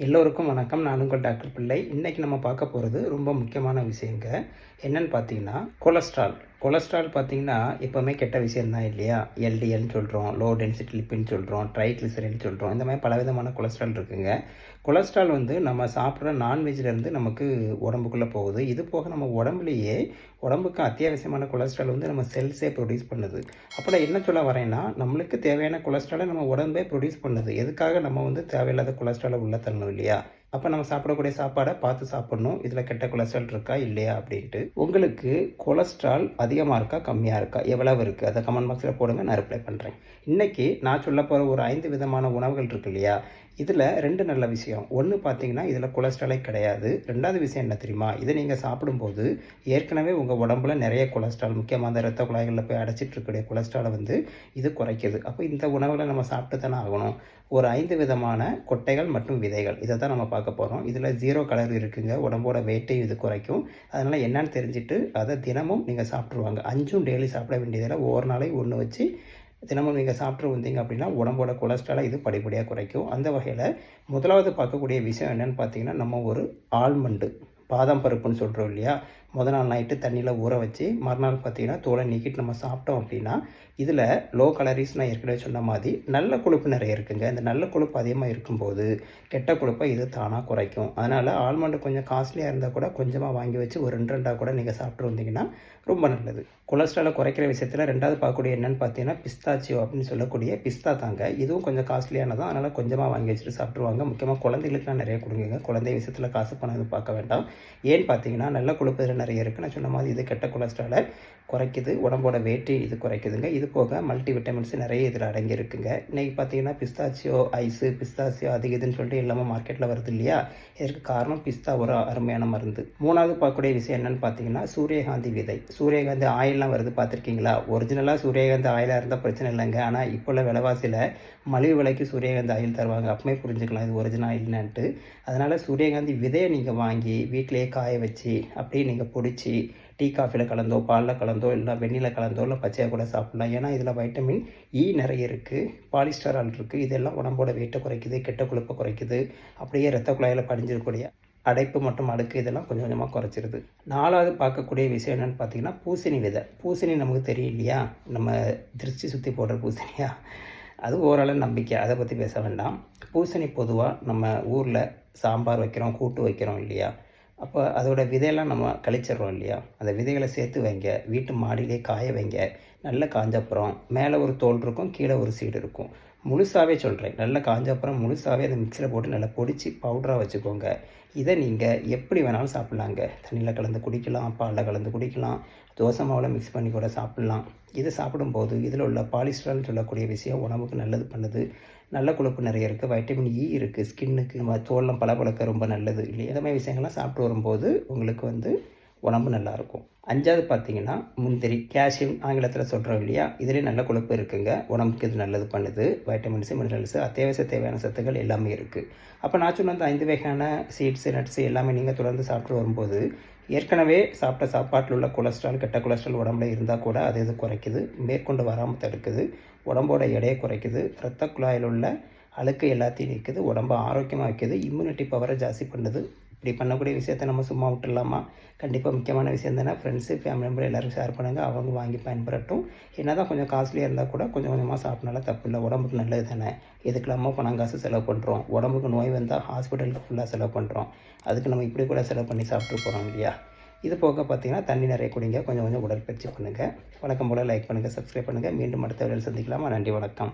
எல்லோருக்கும் வணக்கம். நான் உங்கள் டாக்டர் பிள்ளை. இன்றைக்கி நம்ம பார்க்க போகிறது ரொம்ப முக்கியமான விஷயங்க. என்னென்னு பார்த்தீங்கன்னா கொலஸ்ட்ரால் பார்த்தீங்கன்னா எப்போவுமே கெட்ட விஷயந்தான் இல்லையா? எல்டிஎல்னு சொல்கிறோம், லோ டென்சிட்டி லிப்பின்னு சொல்கிறோம், ட்ரைக்ளிசரின்னு சொல்கிறோம். இந்த மாதிரி பலவிதமான கொலஸ்ட்ரால் இருக்குங்க. கொலஸ்ட்ரால் நம்ம சாப்பிட்ற நான்வெஜ்லேருந்து நமக்கு உடம்புக்குள்ளே போகுது. இது போக நம்ம உடம்புக்கு அத்தியாவசியமான கொலஸ்ட்ரால் நம்ம செல்ஸே ப்ரொடியூஸ் பண்ணுது. அப்போ என்ன சொல்ல வரேன்னா, நம்மளுக்கு தேவையான கொலஸ்ட்ராலை நம்ம உடம்பே ப்ரொடியூஸ் பண்ணுது. எதுக்காக நம்ம தேவையில்லாத கொலஸ்ட்ராலை உள்ள தள்ளணும் இல்லையா? அப்போ நம்ம சாப்பிடக்கூடிய சாப்பாடை பார்த்து சாப்பிடணும். இதில் கெட்ட கொலஸ்ட்ரால் இருக்கா இல்லையா அப்படின்ட்டு. உங்களுக்கு கொலஸ்ட்ரால் அதிகமாக இருக்கா கம்மியாக இருக்கா எவ்வளவு இருக்குது அதை கமெண்ட் பாக்ஸில் போடுங்க, நான் ரிப்ளை பண்ணுறேன். இன்றைக்கி நான் சொல்ல போகிற ஒரு 5 விதமான உணவுகள் இருக்கு இல்லையா? இதில் 2 நல்ல விஷயம். ஒன்று பார்த்தீங்கன்னா இதில் கொலஸ்ட்ராலே கிடையாது. 2வது விஷயம் என்ன தெரியுமா? இதை நீங்கள் சாப்பிடும்போது ஏற்கனவே உங்கள் உடம்புல நிறைய கொலஸ்ட்ரால், முக்கியமாக அந்த இரத்த குழாய்களில் போய் அடைச்சிட்டு இருக்கக்கூடிய கொலஸ்ட்ராலை இது குறைக்குது. அப்போ இந்த உணவுகளை நம்ம சாப்பிட்டு தானே ஆகணும். ஒரு 5 விதமான கொட்டைகள் மற்றும் விதைகள் இதை தான் நம்ம பார்க்க போகிறோம். இதில் 0 கலர் இருக்குங்க. உடம்போட வெயிட்டையும் இது குறைக்கும். அதனால் என்னன்னு தெரிஞ்சுட்டு அதை தினமும் நீங்கள் சாப்பிட்ருவாங்க. 5ம் டெய்லி சாப்பிட வேண்டியதில் ஒவ்வொரு நாளையும் ஒன்று வச்சு தினமும் நீங்கள் சாப்பிட்டு வந்தீங்க அப்படின்னா உடம்போட கொலஸ்ட்ராலை இது படிப்படியாக குறைக்கும். அந்த வகையில் முதலாவது பார்க்கக்கூடிய விஷயம் என்னென்னு பார்த்தீங்கன்னா, நம்ம ஒரு ஆல்மண்டு பாதாம் பருப்புன்னு சொல்கிறோம் இல்லையா? முதல் நாள் நைட்டு தண்ணியில் ஊற வச்சு மறுநாள் பார்த்தீங்கன்னா தோலை நீக்கிட்டு நம்ம சாப்பிட்டோம் அப்படின்னா இதில் லோ கலரிஸ் நான் ஏற்கனவே சொன்ன மாதிரி நல்ல கொழுப்பு நிறைய இருக்குங்க. இந்த நல்ல கொழுப்பு அதிகமாக இருக்கும்போது கெட்ட கொழுப்பை இது தானாக குறைக்கும். அதனால் ஆல்மண்டு கொஞ்சம் காஸ்ட்லியாக இருந்தால் கூட கொஞ்சமாக வாங்கி வச்சு ஒரு 2 கூட நீங்கள் சாப்பிட்டு வந்தீங்கன்னா ரொம்ப நல்லது. கொலஸ்ட்ராலை குறைக்கிற விஷயத்தில் 2வது பார்க்கக்கூடிய என்னென்னு பார்த்தீங்கன்னா பிஸ்தாச்சியோ அப்படின்னு சொல்லக்கூடிய பிஸ்தா தாங்க. இதுவும் கொஞ்சம் காஸ்ட்லியானதான், அதனால் கொஞ்சமாக வாங்கி வச்சுட்டு சாப்பிட்ருவாங்க. முக்கியமாக குழந்தைகளுக்குலாம் நிறைய கொடுங்க. குழந்தை விஷயத்தில் காசு பணம் எதுவும் பார்க்க வேண்டாம். ஏன்னு பார்த்தீங்கன்னா நல்ல கொழுப்பு இதில் நிறைய இருக்குது. நான் சொன்ன மாதிரி இது கெட்ட கொலஸ்ட்ராலை குறைக்குது, உடம்போட வெயிட்டு இது குறைக்குதுங்க. இது போக மல்டி விட்டமின்ஸ் நிறைய இதில் அடங்கி இருக்குங்க. இன்றைக்கி பார்த்தீங்கன்னா பிஸ்தாச்சியோ ஐஸு, பிஸ்தாச்சியோ அது இதுன்னு சொல்லிட்டு எல்லாமே மார்க்கெட்டில் வருது இல்லையா? இதற்கு காரணம் பிஸ்தா ஒரு அருமையான மருந்து. 3வது பார்க்கக்கூடிய விஷயம் என்னென்னு பார்த்தீங்கன்னா சூரியகாந்தி விதை. சூரியகாந்தி ஆயிலெலாம் வருது, பார்த்துருக்கீங்களா? ஒரிஜினலாக சூரியகாந்தி ஆயிலாக இருந்தால் பிரச்சனை இல்லைங்க. ஆனால் இப்போ உள்ள விலைவாசியில் மலிவு விலைக்கு சூரியகாந்தி ஆயில் தருவாங்க. அப்பமே புரிஞ்சுக்கலாம் இது ஒரிஜினல் ஆயில்னான்ட்டு. அதனால் சூரியகாந்தி விதையை நீங்கள் வாங்கி வீட்டிலேயே காய வச்சு அப்படியே நீங்கள் பொடிச்சு டீ காஃபியில் கலந்தோ, பாலில் கலந்தோ, இல்லை வெந்நில கலந்தோ, இல்லை பச்சையாக கூட சாப்பிட்லாம். ஏன்னா இதில் வைட்டமின் இ நிறைய இருக்குது, பாலிஸ்டரால் இருக்குது. இதெல்லாம் உடம்போட வெயிட்டை குறைக்குது, கெட்ட கொழுப்பை குறைக்குது. அப்படியே இரத்த குழாயில் படிஞ்சிருக்கக்கூடிய அடைப்பு மற்றும் அடுக்கு இதெல்லாம் கொஞ்சம் கொஞ்சமாக குறைச்சிருது. 4வது பார்க்கக்கூடிய விஷயம் என்னென்னு பார்த்தீங்கன்னா பூசணி விதை. பூசணி நமக்கு தெரியும் இல்லையா? நம்ம திருச்சி சுற்றி போடுற பூசணியா? அது ஓரளவு நம்பிக்கை, அதை பற்றி பேச வேண்டாம். பூசணி பொதுவாக நம்ம ஊரில் சாம்பார் வைக்கிறோம், கூட்டு வைக்கிறோம் இல்லையா? அப்போ அதோட விதையெல்லாம் நம்ம கழிச்சிட்றோம் இல்லையா? அந்த விதைகளை சேர்த்து வைங்க, வீட்டு மாடியிலே காய வைங்க. நல்ல காஞ்சப்புறம் மேலே ஒரு தோல் இருக்கும், கீழே ஒரு சீடு இருக்கும். முழுசாகவே சொல்கிறேன், நல்ல காஞ்சப்புறம் முழுசாகவே அதை மிக்சியில் போட்டு நல்லா பொடிச்சு பவுடராக வச்சுக்கோங்க. இதை நீங்கள் எப்படி வேணாலும் சாப்பிட்லாங்க. தண்ணியில் கலந்து குடிக்கலாம், பாலில் கலந்து குடிக்கலாம், தோசை மாவில் மிக்ஸ் பண்ணி கூட சாப்பிட்லாம். இது சாப்பிடும்போது இதில் உள்ள பாலிஸ்டரால்னு சொல்லக்கூடிய விஷயம் உடம்புக்கு நல்லது பண்ணுது. நல்ல கொழுப்பு நிறைய இருக்குது, வைட்டமின் இ இருக்குது, ஸ்கின்னுக்கு நம்ம தோல்லாம் பளபளக்க ரொம்ப நல்லது இல்லையா? இந்த மாதிரி விஷயங்கள்லாம் சாப்பிட்டு வரும்போது உங்களுக்கு உடம்பு நல்லாயிருக்கும். 5வது பார்த்தீங்கன்னா முந்திரி, கால்சியம் ஆங்கிலத்தில் சொல்கிறோம் இல்லையா? இதிலே நல்ல கொழுப்பு இருக்குங்க. உடம்புக்கு இது நல்லது பண்ணுது. வைட்டமின்ஸு, மினரல்ஸு, அத்தியாவசிய தேவையான சத்துக்கள் எல்லாமே இருக்குது. அப்போ நான் சொன்ன அந்த 5 வகையான சீட்ஸு, நட்ஸு எல்லாமே நீங்கள் தொடர்ந்து சாப்பிட்டு வரும்போது ஏற்கனவே சாப்பிட்ட சாப்பாட்டில் உள்ள கொலஸ்ட்ரால், கெட்ட கொலஸ்ட்ரால் உடம்புல இருந்தால் கூட அது இது குறைக்குது, மேற்கொண்டு வராமல் தடுக்குது, உடம்போட எடையை குறைக்குது, இரத்த குழாயில் உள்ள அழுக்கு எல்லாத்தையும் நீக்குது, உடம்பை ஆரோக்கியமாக வைக்குது, இம்யூனிட்டி பவரை ஜாஸ்தி பண்ணுது. இப்படி பண்ணக்கூடிய விஷயத்த நம்ம சும்மா விட்டுடலாமா? கண்டிப்பாக முக்கியமான விஷயம் தானே. ஃப்ரெண்ட்ஸு, ஃபேமிலி மெம்பர் எல்லோரும் ஷேர் பண்ணுங்கள், அவங்க வாங்கி பயன்பெறட்டும். என்ன தான் கொஞ்சம் காஸ்ட்லியாக இருந்தால் கூட கொஞ்சம் கொஞ்சமாக சாப்பிட்னால தப்பு இல்லை, உடம்புக்கு நல்லது தானே. எதுக்கெல்லாமோ பணம் காசு செலவு பண்ணுறோம். உடம்புக்கு நோய் வந்தால் ஹாஸ்பிட்டலுக்கு ஃபுல்லாக செலவு பண்ணுறோம். அதுக்கு நம்ம இப்படி கூட செலவு பண்ணி சாப்பிட்டு போகிறோம் இல்லையா? இது போக பார்த்தீங்கன்னா தண்ணி நிறைய குடிங்க, கொஞ்சம் கொஞ்சம் உடற்பயிற்சி பண்ணுங்கள். வழக்கம் போல் லைக் பண்ணுங்கள், சப்ஸ்கிரைப் பண்ணுங்கள். மீண்டும் அடுத்த வேலையில் சந்திக்கலாமா? நன்றி, வணக்கம்.